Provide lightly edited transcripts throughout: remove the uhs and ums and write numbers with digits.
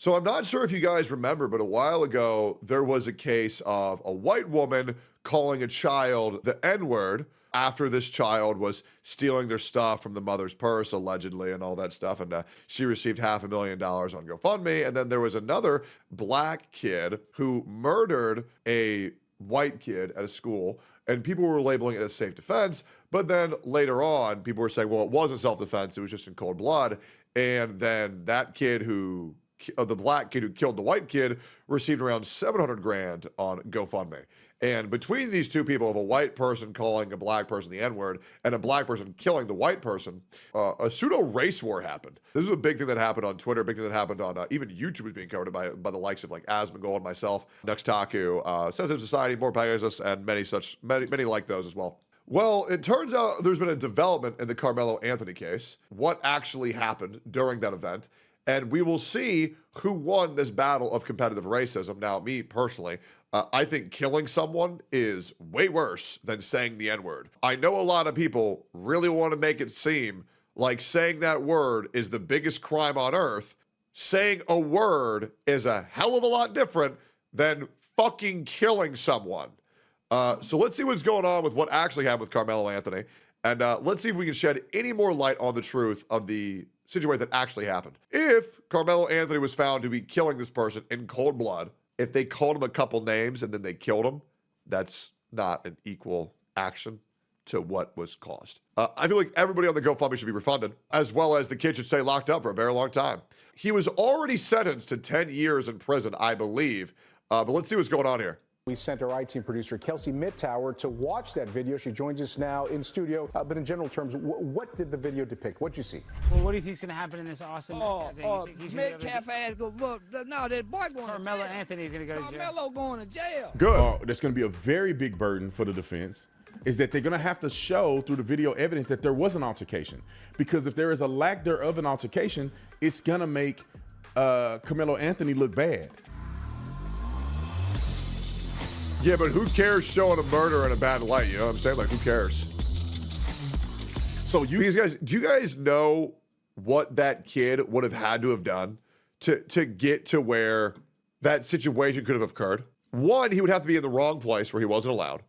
So I'm not sure if you guys remember, but a while ago, there was a case of a white woman calling a child the N-word after this child was stealing their stuff from the mother's purse, allegedly, and all that stuff. And she received $500,000 on GoFundMe. And then there was another black kid who murdered a white kid at a school, and people were labeling it as safe defense. But then later on, people were saying, well, it wasn't self-defense, it was just in cold blood. And then that kid the black kid who killed the white kid received around 700 grand on GoFundMe. And between these two people, of a white person calling a black person the N-word and a black person killing the white person, a pseudo race war happened. This is a big thing that happened on Twitter, a big thing that happened on even YouTube was being covered by the likes of like Asmongold, myself, Nuxtaku, Sensitive Society, More Pegasus, and many like those as well. Well, it turns out there's been a development in the Karmelo Anthony case, what actually happened during that event, and we will see who won this battle of competitive racism. Now, me personally, I think killing someone is way worse than saying the N-word. I know a lot of people really want to make it seem like saying that word is the biggest crime on earth. Saying a word is a hell of a lot different than fucking killing someone. So let's see what's going on with what actually happened with Karmelo Anthony. And let's see if we can shed any more light on the truth of the situation that actually happened. If Karmelo Anthony was found to be killing this person in cold blood, if they called him a couple names and then they killed him, that's not an equal action to what was caused. I feel like everybody on the GoFundMe should be refunded, as well as the kid should stay locked up for a very long time. He was already sentenced to 10 years in prison, I believe. But let's see what's going on here. We sent our IT producer, Kelsey Mittauer, to watch that video. She joins us now in studio. But in general terms, what did the video depict? What'd you see? Well, what do you think's going to happen in this awesome thing? Metcalf ass go, no, that boy going to jail. Karmelo Anthony's going to go to jail. Karmelo going to jail. Good. There's going to be a very big burden for the defense, is that they're going to have to show through the video evidence that there was an altercation. Because if there is a lack thereof an altercation, it's going to make Karmelo Anthony look bad. Yeah, but who cares showing a murder in a bad light? You know what I'm saying? Like, who cares? So do you guys know what that kid would have had to have done to get to where that situation could have occurred? One, he would have to be in the wrong place where he wasn't allowed.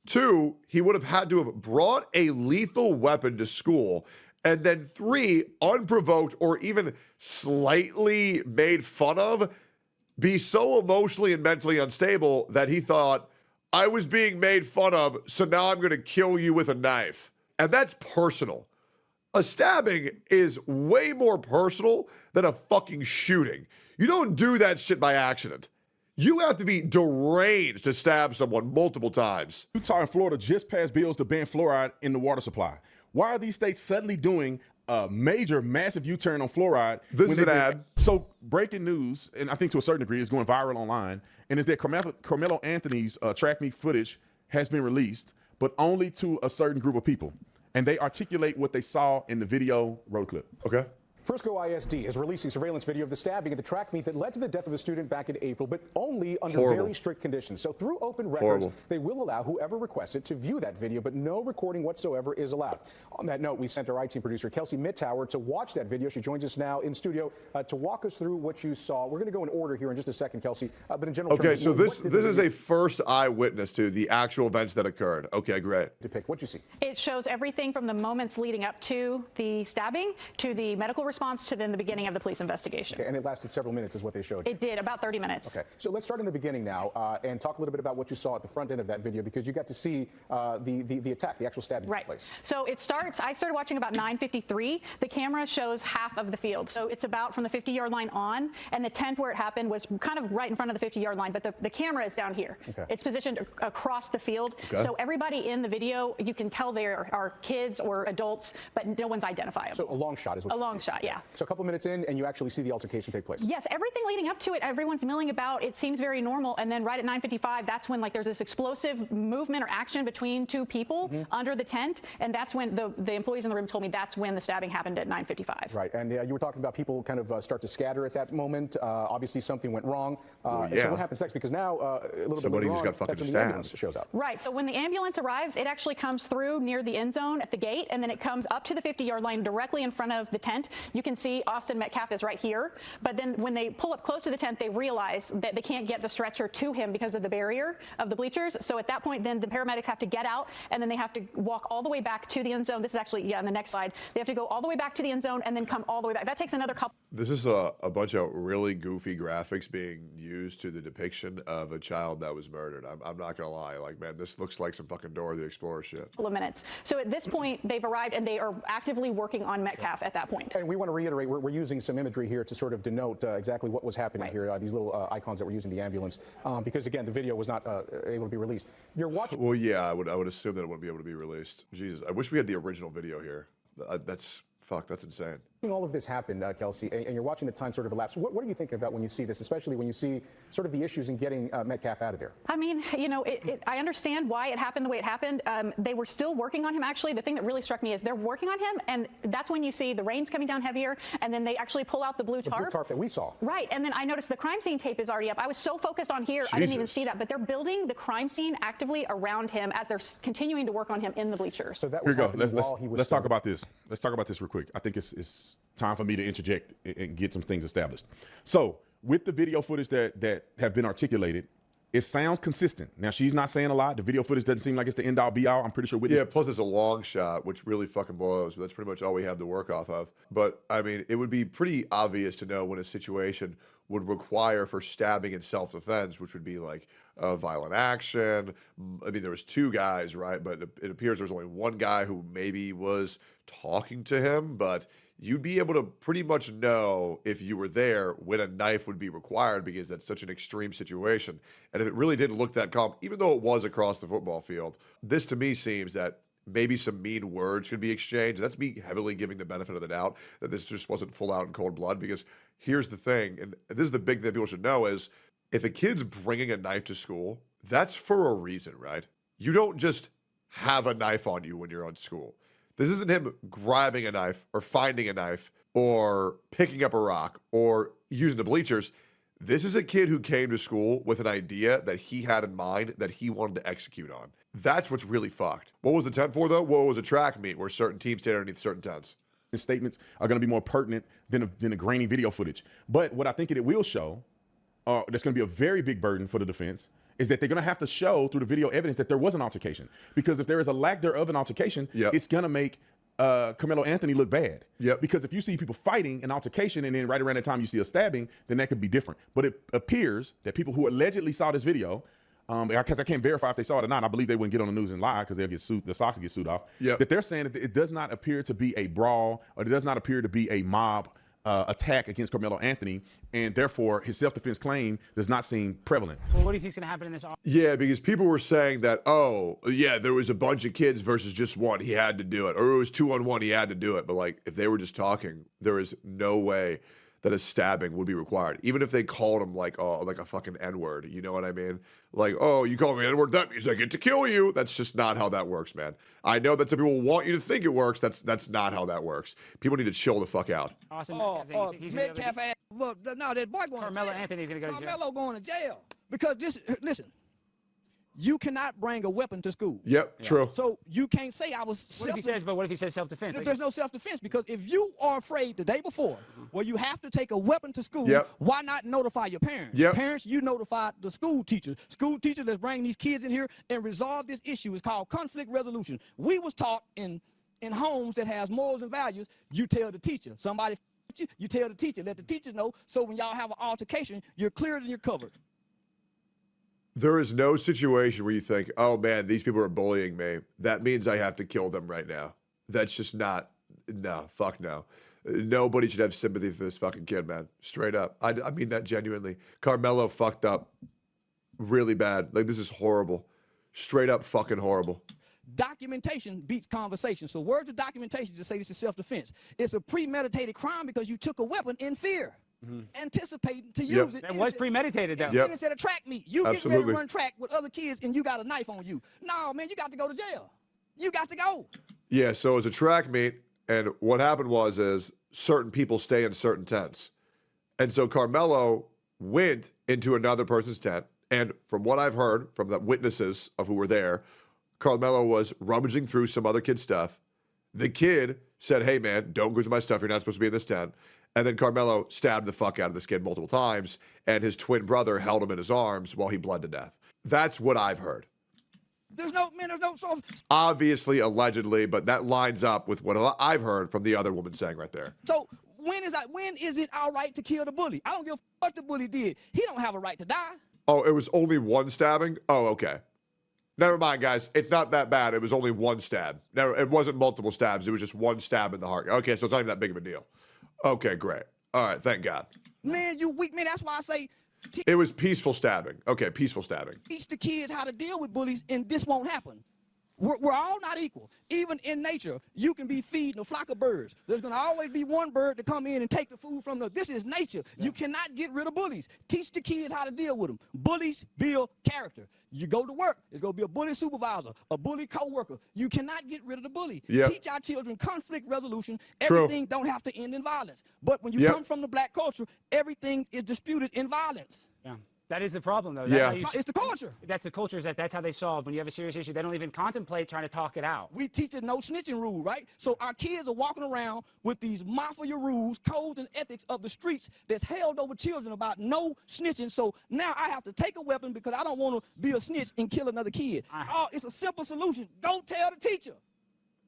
Two, he would have had to have brought a lethal weapon to school. And then three, unprovoked or even slightly made fun of, be so emotionally and mentally unstable that he thought, I was being made fun of, so now I'm going to kill you with a knife. And that's personal. A stabbing is way more personal than a fucking shooting. You don't do that shit by accident. You have to be deranged to stab someone multiple times. Utah and Florida just passed bills to ban fluoride in the water supply. Why are these states suddenly doing a massive U-turn on fluoride? This is an ad. So breaking news, and I think to a certain degree is going viral online, and is that Karmelo Anthony's track meet footage has been released, but only to a certain group of people. And they articulate what they saw in the video road clip. Okay. Frisco ISD is releasing surveillance video of the stabbing at the track meet that led to the death of a student back in April, but only under very strict conditions. So through open records, they will allow whoever requests it to view that video, but no recording whatsoever is allowed. On that note, we sent our IT producer, Kelsey Mittauer, to watch that video. She joins us now in studio to walk us through what you saw. We're going to go in order here in just a second, Kelsey, but in general terms, so this is a first eyewitness to the actual events that occurred. Okay, great. Depict what you see. It shows everything from the moments leading up to the stabbing to the medical response to then the beginning of the police investigation. Okay, and it lasted several minutes is what they showed. It did, about 30 minutes. Okay, so let's start in the beginning now and talk a little bit about what you saw at the front end of that video, because you got to see the attack, the actual stabbing took place. So it starts, I started watching about 9:53. The camera shows half of the field. So it's about from the 50-yard line on, and the tent where it happened was kind of right in front of the 50-yard line, but the camera is down here. Okay. It's positioned across the field. Okay. So everybody in the video, you can tell they are kids or adults, but no one's identifiable. So a long shot is what a long shot, yeah. So a couple minutes in, and you actually see the altercation take place. Yes, everything leading up to it, everyone's milling about. It seems very normal, and then right at 9:55, that's when like there's this explosive movement or action between two people under the tent, and that's when the employees in the room told me that's when the stabbing happened at 9:55. Right, and you were talking about people kind of start to scatter at that moment. Obviously, something went wrong. So what happens next? Because now a little Somebody bit just got fucking stabbed. Shows up. Right. So when the ambulance arrives, it actually comes through near the end zone at the gate, and then it comes up to the 50-yard line directly in front of the tent. you can see Austin Metcalf is right here. But then when they pull up close to the tent, they realize that they can't get the stretcher to him because of the barrier of the bleachers. So at that point, then the paramedics have to get out, and then they have to walk all the way back to the end zone. This is actually, yeah, on the next slide. They have to go all the way back to the end zone and then come all the way back. That takes another couple. This is a bunch of really goofy graphics being used to the depiction of a child that was murdered. I'm not gonna lie, like, man, this looks like some fucking Dora the Explorer shit. Of minutes. So at this point, they've arrived and they are actively working on Metcalf at that point. And we want to reiterate, we're using some imagery here to sort of denote exactly what was happening here, these little icons that were using the ambulance, because again, the video was not able to be released. You're watching. Well, yeah, I would assume that it wouldn't be able to be released. Jesus, I wish we had the original video here. That's insane. All of this happened, Kelsey, and you're watching the time sort of elapse. What are you thinking about when you see this, especially when you see sort of the issues in getting Metcalf out of there? I mean, you know, I understand why it happened the way it happened. They were still working on him, actually. The thing that really struck me is they're working on him, and that's when you see the rain's coming down heavier, and then they actually pull out the blue tarp. The blue tarp that we saw. Right, and then I noticed the crime scene tape is already up. I was so focused on here, I didn't even see that, but they're building the crime scene actively around him as they're continuing to work on him in the bleachers. So that was here we go. he was Let's talk about this. Let's talk about this real quick. I think it's time for me to interject and get some things established. So with the video footage that have been articulated, it sounds consistent. Now, she's not saying a lot. The video footage doesn't seem like it's the end-all, be-all. I'm pretty sure witness. Yeah, plus it's a long shot, which really fucking blows. But that's pretty much all we have to work off of. But, I mean, it would be pretty obvious to know when a situation would require for stabbing and self-defense, which would be like a violent action. I mean, there was two guys, right? But it appears there's only one guy who maybe was talking to him, but you'd be able to pretty much know if you were there when a knife would be required, because that's such an extreme situation. And if it really didn't look that calm, even though it was across the football field, this to me seems that maybe some mean words could be exchanged. That's me heavily giving the benefit of the doubt that this just wasn't full out in cold blood, because here's the thing, and this is the big thing people should know, is if a kid's bringing a knife to school, that's for a reason, right? You don't just have a knife on you when you're on school. This isn't him grabbing a knife or finding a knife or picking up a rock or using the bleachers. This is a kid who came to school with an idea that he had in mind that he wanted to execute on. That's what's really fucked. What was the tent for, though? Well, it was a track meet where certain teams stayed underneath certain tents. Statements are going to be more pertinent than the grainy video footage. But what I think it will show, that's going to be a very big burden for the defense, is that they're going to have to show through the video evidence that there was an altercation. Because if there is a lack thereof an altercation, it's going to make Karmelo Anthony look bad. Because if you see people fighting an altercation and then right around that time you see a stabbing, then that could be different. But it appears that people who allegedly saw this video, because I can't verify if they saw it or not, I believe they wouldn't get on the news and lie because they'll get sued, the Sox will get sued off, that they're saying that it does not appear to be a brawl, or it does not appear to be a mob attack against Karmelo Anthony, and therefore his self-defense claim does not seem prevalent. Well, what do you think's going to happen in this? Yeah, because people were saying that, oh, yeah, there was a bunch of kids versus just one. He had to do it. Or it was 2-on-1. He had to do it. But, like, if they were just talking, there is no way that a stabbing would be required. Even if they called him, like a fucking N-word. You know what I mean? Like, oh, you call me N-word, that means I get to kill you. That's just not how that works, man. I know that some people want you to think it works. That's not how that works. People need to chill the fuck out. Awesome. Metcalf ass. Well, no, that boy going to jail. Karmelo Anthony's going to go to jail. Karmelo going to jail. Because listen, you cannot bring a weapon to school. True. So you can't say I was What if he says self-defense? There's no self-defense, because if you are afraid the day before, well, you have to take a weapon to school, why not notify your parents? Parents, you notify the school teacher. School teacher that's bringing these kids in here and resolve this issue. It's called conflict resolution. We was taught in homes that has morals and values, you tell the teacher. Somebody you tell the teacher. Let the teacher know, so when y'all have an altercation, you're cleared and you're covered. There is no situation where you think, oh man, these people are bullying me. That means I have to kill them right now. That's just not, no, fuck no. Nobody should have sympathy for this fucking kid, man. Straight up. I mean that genuinely. Karmelo fucked up really bad. Like, this is horrible. Straight up fucking horrible. Documentation beats conversation. So words of documentation just say this is self-defense. It's a premeditated crime because you took a weapon in fear. Anticipating to use it. That was premeditated, though. It's at a track meet. You get ready to run track with other kids and you got a knife on you. No, man, you got to go to jail. You got to go. Yeah, so it was a track meet, and what happened is certain people stay in certain tents. And so Karmelo went into another person's tent, and from what I've heard from the witnesses of who were there, Karmelo was rummaging through some other kid's stuff, The kid said, hey, man, don't go through my stuff. You're not supposed to be in this tent. And then Karmelo stabbed the fuck out of this kid multiple times, and his twin brother held him in his arms while he bled to death. That's what I've heard. There's no. Obviously, allegedly, but that lines up with what I've heard from the other woman saying right there. So when is it our right to kill the bully? I don't give a fuck what the bully did. He don't have a right to die. Oh, it was only one stabbing? Oh, okay. Never mind, guys. It's not that bad. It was only one stab. No, it wasn't multiple stabs. It was just one stab in the heart. Okay, so it's not even that big of a deal. Okay, great. All right, thank God. Man, you weak man. That's why I say. It was peaceful stabbing. Okay, peaceful stabbing. Teach the kids how to deal with bullies, and this won't happen. We're all not equal. Even in nature, you can be feeding a flock of birds. There's going to always be one bird to come in and take the food from the. This is nature. Yeah. You cannot get rid of bullies. Teach the kids how to deal with them. Bullies build character. You go to work, there's going to be a bully supervisor, a bully co-worker. You cannot get rid of the bully. Yep. Teach our children conflict resolution. True. Everything don't have to end in violence. But when you come from the black culture, everything is disputed in violence. Yeah. That is the problem, though. Yeah. It's the culture. That's the culture. That's how they solve. When you have a serious issue, they don't even contemplate trying to talk it out. We teach a no snitching rule, right? So our kids are walking around with these mafia rules, codes, and ethics of the streets that's held over children about no snitching. So now I have to take a weapon because I don't want to be a snitch and kill another kid. Oh, it's a simple solution. Don't tell the teacher.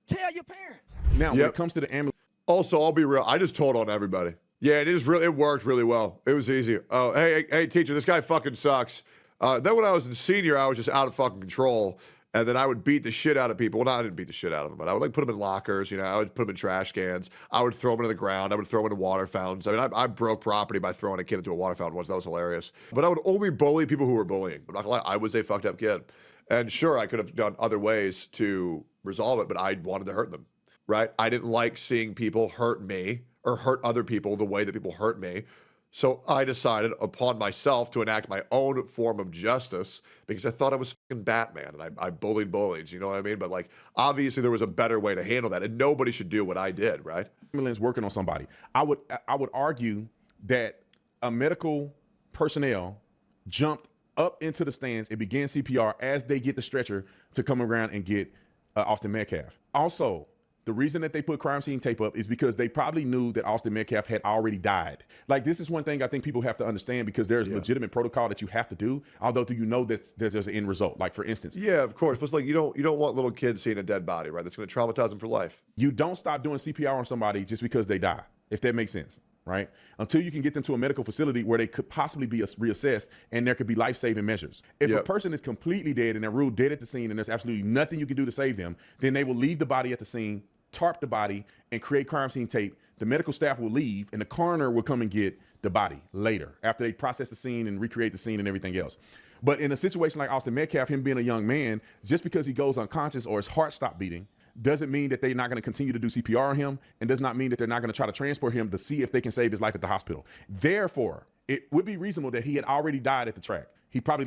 Tell your parent. Now, when it comes to the ambulance. Also, I'll be real. I just told on everybody. Yeah, it worked really well. It was easy. Oh, hey, teacher, this guy fucking sucks. Then when I was in senior, I was just out of fucking control. And then I would beat the shit out of people. Well, no, I didn't beat the shit out of them, but I would like put them in lockers. You know, I would put them in trash cans. I would throw them into the ground. I would throw them into water fountains. I mean, I broke property by throwing a kid into a water fountain once. That was hilarious. But I would only bully people who were bullying. I'm not gonna lie, I was a fucked up kid. And sure, I could have done other ways to resolve it, but I wanted to hurt them, right? I didn't like seeing people hurt me or hurt other people the way that people hurt me. So I decided upon myself to enact my own form of justice because I thought I was fucking Batman and I bullied bullies, you know what I mean? But like, obviously there was a better way to handle that and nobody should do what I did, right? Ambulance working on somebody. I would argue that a medical personnel jumped up into the stands and began CPR as they get the stretcher to come around and get Austin Metcalf. Also, the reason that they put crime scene tape up is because they probably knew that Austin Metcalf had already died. Like, this is one thing I think people have to understand because there's legitimate protocol that you have to do, although do you know that there's an end result. Like, for instance. Yeah, of course. But it's like you don't want little kids seeing a dead body, right? That's going to traumatize them for life. You don't stop doing CPR on somebody just because they die, if that makes sense, right? Until you can get them to a medical facility where they could possibly be reassessed and there could be life-saving measures. If a person is completely dead and they're ruled dead at the scene and there's absolutely nothing you can do to save them, then they will leave the body at the scene, tarp the body, and create crime scene tape. The medical staff will leave, and the coroner will come and get the body later after they process the scene and recreate the scene and everything else. But in a situation like Austin Metcalf, him being a young man, just because he goes unconscious or his heart stopped beating doesn't mean that they're not going to continue to do CPR on him, and does not mean that they're not going to try to transport him to see if they can save his life at the hospital. Therefore, it would be reasonable that he had already died at the track. He probably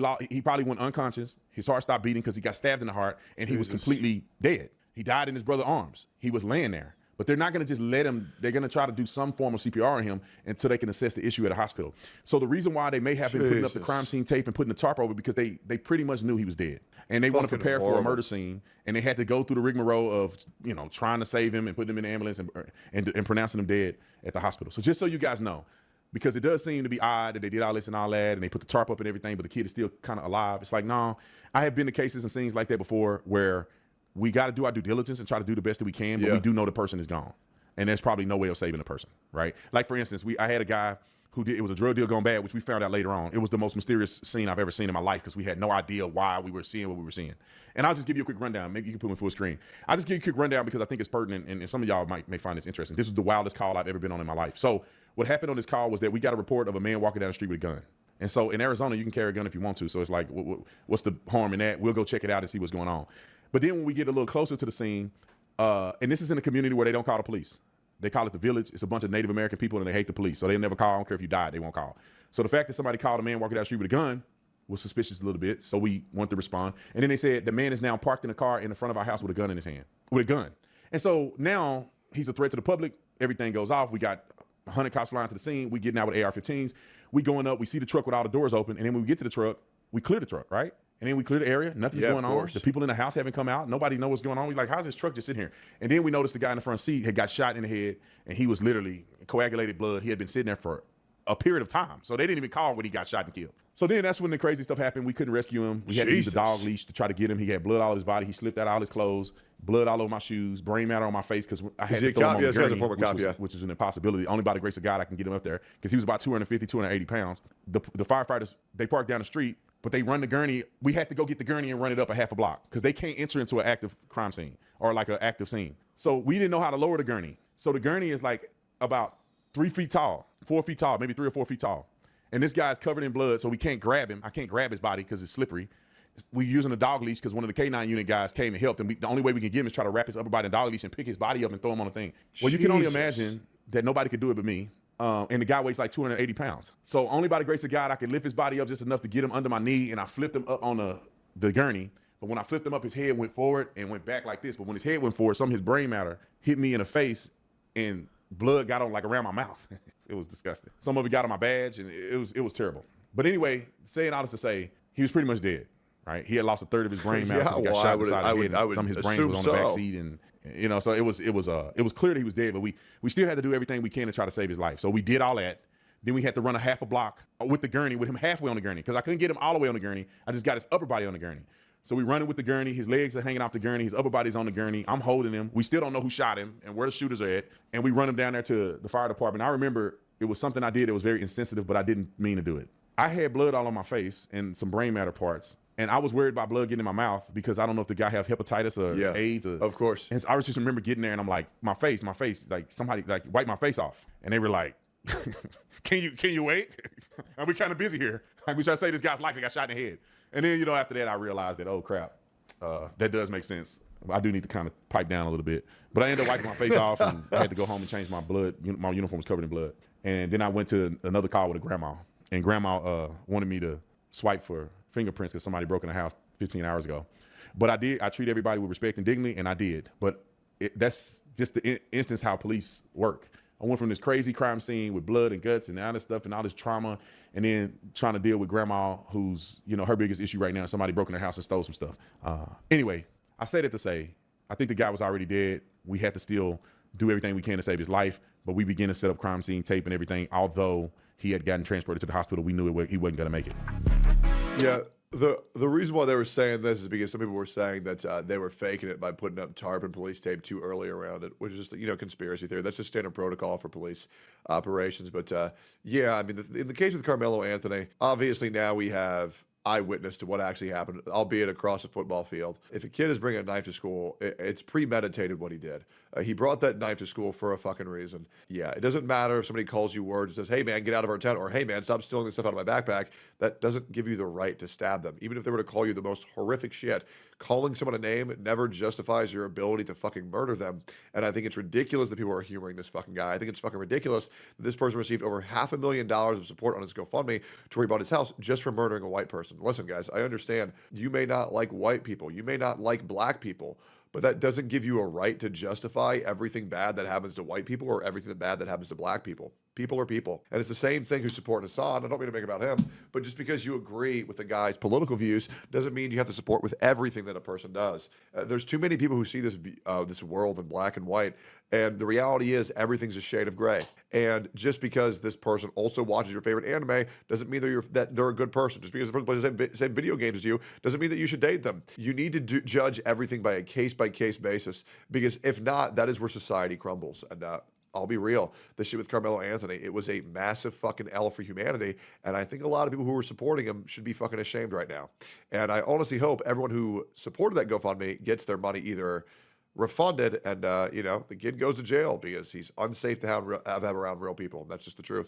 went unconscious. His heart stopped beating because he got stabbed in the heart, and he was completely dead. He died in his brother's arms. He was laying there. But they're not going to just let him. They're going to try to do some form of CPR on him until they can assess the issue at a hospital. So the reason why they may have been putting up the crime scene tape and putting the tarp over because they pretty much knew he was dead. And they want to prepare for a murder scene. And they had to go through the rigmarole of, you know, trying to save him and putting him in the ambulance and pronouncing him dead at the hospital. So just so you guys know, because it does seem to be odd that they did all this and all that, and they put the tarp up and everything, but the kid is still kind of alive. It's like, no, I have been to cases and scenes like that before where we got to do our due diligence and try to do the best that we can, but we do know the person is gone. And there's probably no way of saving the person, right? Like, for instance, I had a guy who it was a drug deal gone bad, which we found out later on. It was the most mysterious scene I've ever seen in my life because we had no idea why we were seeing what we were seeing. And I'll just give you a quick rundown. Maybe you can put me full screen. I'll just give you a quick rundown because I think it's pertinent, and some of y'all may find this interesting. This is the wildest call I've ever been on in my life. So what happened on this call was that we got a report of a man walking down the street with a gun. And so in Arizona, you can carry a gun if you want to. So it's like, what's the harm in that? We'll go check it out and see what's going on. But then when we get a little closer to the scene, and this is in a community where they don't call the police. They call it the village. It's a bunch of Native American people, and they hate the police. So they never call. I don't care if you died, they won't call. So the fact that somebody called a man walking down the street with a gun was suspicious a little bit. So we went to respond. And then they said the man is now parked in a car in the front of our house with a gun in his hand. With a gun. And so now he's a threat to the public. Everything goes off. We got 100 cops flying to the scene. We getting out with AR-15s. We going up. We see the truck with all the doors open. And then when we get to the truck, we clear the truck, right? And then we clear the area. Nothing's going on. The people in the house haven't come out. Nobody knows what's going on. We're like, how's this truck just sitting here? And then we noticed the guy in the front seat had got shot in the head, and he was literally coagulated blood. He had been sitting there for a period of time. So they didn't even call when he got shot and killed. So then that's when the crazy stuff happened. We couldn't rescue him. We had to use a dog leash to try to get him. He had blood all over his body. He slipped out all his clothes, blood all over my shoes, brain matter on my face because I had to throw him on the gurney, which was an impossibility. Only by the grace of God I can get him up there because he was about 250, 280 pounds. The firefighters, they parked down the street, but they run the gurney. We had to go get the gurney and run it up a half a block because they can't enter into an active crime scene or like an active scene. So we didn't know how to lower the gurney. So the gurney is like about 3 feet tall, 4 feet tall, maybe 3 or 4 feet tall. And this guy's covered in blood, so we can't grab him. I can't grab his body because it's slippery. We're using a dog leash because one of the K9 unit guys came and helped him. The only way we can get him is try to wrap his upper body in a dog leash and pick his body up and throw him on the thing. Well, you can only imagine that nobody could do it but me. And the guy weighs like 280 pounds. So only by the grace of God, I could lift his body up just enough to get him under my knee, and I flipped him up on the gurney. But when I flipped him up, his head went forward and went back like this. But when his head went forward, some of his brain matter hit me in the face, and blood got on like around my mouth. It was disgusting. Some of it got on my badge, and it was terrible. But anyway, saying all this to say, he was pretty much dead, right? He had lost a third of his brain matter because he got shot in the side of the head, and some of his brain was on the back seat, and you know, so it was clear that he was dead. But we still had to do everything we can to try to save his life. So we did all that. Then we had to run a half a block with the gurney, with him halfway on the gurney, because I couldn't get him all the way on the gurney. I just got his upper body on the gurney. So we running with the gurney. His legs are hanging off the gurney. His upper body's on the gurney. I'm holding him. We still don't know who shot him and where the shooters are at. And we run him down there to the fire department. I remember it was something I did that was very insensitive, but I didn't mean to do it. I had blood all on my face and some brain matter parts. And I was worried about blood getting in my mouth because I don't know if the guy have hepatitis or AIDS. Of course. And so I just remember getting there and I'm like, my face, like somebody like wipe my face off. And they were like, can you wait? And we kind of busy here. Like we try to save this guy's life. He got shot in the head. And then, you know, after that, I realized that, oh crap, that does make sense. I do need to kind of pipe down a little bit. But I ended up wiping my face off and I had to go home and change my blood. My uniform was covered in blood. And then I went to another call with a grandma. And grandma wanted me to swipe for fingerprints because somebody broke in the house 15 hours ago. But I did. I treat everybody with respect and dignity, and I did. But that's just the instance how police work. I went from this crazy crime scene with blood and guts and all this stuff and all this trauma, and then trying to deal with grandma, who's, you know, her biggest issue right now is somebody broke in her house and stole some stuff. Anyway, I say that to say, I think the guy was already dead. We had to still do everything we can to save his life, but we began to set up crime scene tape and everything. Although he had gotten transported to the hospital, we knew he wasn't going to make it. Yeah. The reason why they were saying this is because some people were saying that they were faking it by putting up tarp and police tape too early around it, which is just, you know, conspiracy theory. That's just standard protocol for police operations. But yeah, I mean, in the case with Karmelo Anthony, obviously now we have eyewitness to what actually happened, albeit across a football field. If a kid is bringing a knife to school, it's premeditated what he did. He brought that knife to school for a fucking reason. Yeah, it doesn't matter if somebody calls you words and says, hey man, get out of our tent, or hey man, stop stealing this stuff out of my backpack. That doesn't give you the right to stab them. Even if they were to call you the most horrific shit, calling someone a name never justifies your ability to fucking murder them. And I think it's ridiculous that people are humoring this fucking guy. I think it's fucking ridiculous that this person received over $500,000 of support on his GoFundMe to where he bought his house just for murdering a white person. Listen, guys, I understand you may not like white people, you may not like black people, but that doesn't give you a right to justify everything bad that happens to white people or everything bad that happens to black people. People are people. And it's the same thing who support Hassan. I don't mean to make about him, but just because you agree with the guy's political views doesn't mean you have to support with everything that a person does. There's too many people who see this world in black and white, and the reality is everything's a shade of gray. And just because this person also watches your favorite anime doesn't mean that they're a good person. Just because the person plays the same video games as you doesn't mean that you should date them. You need to judge everything by a case-by-case basis, because if not, that is where society crumbles. And I'll be real, this shit with Karmelo Anthony, it was a massive fucking L for humanity, and I think a lot of people who were supporting him should be fucking ashamed right now. And I honestly hope everyone who supported that GoFundMe gets their money either refunded and, you know, the kid goes to jail because he's unsafe to have around real people, and that's just the truth.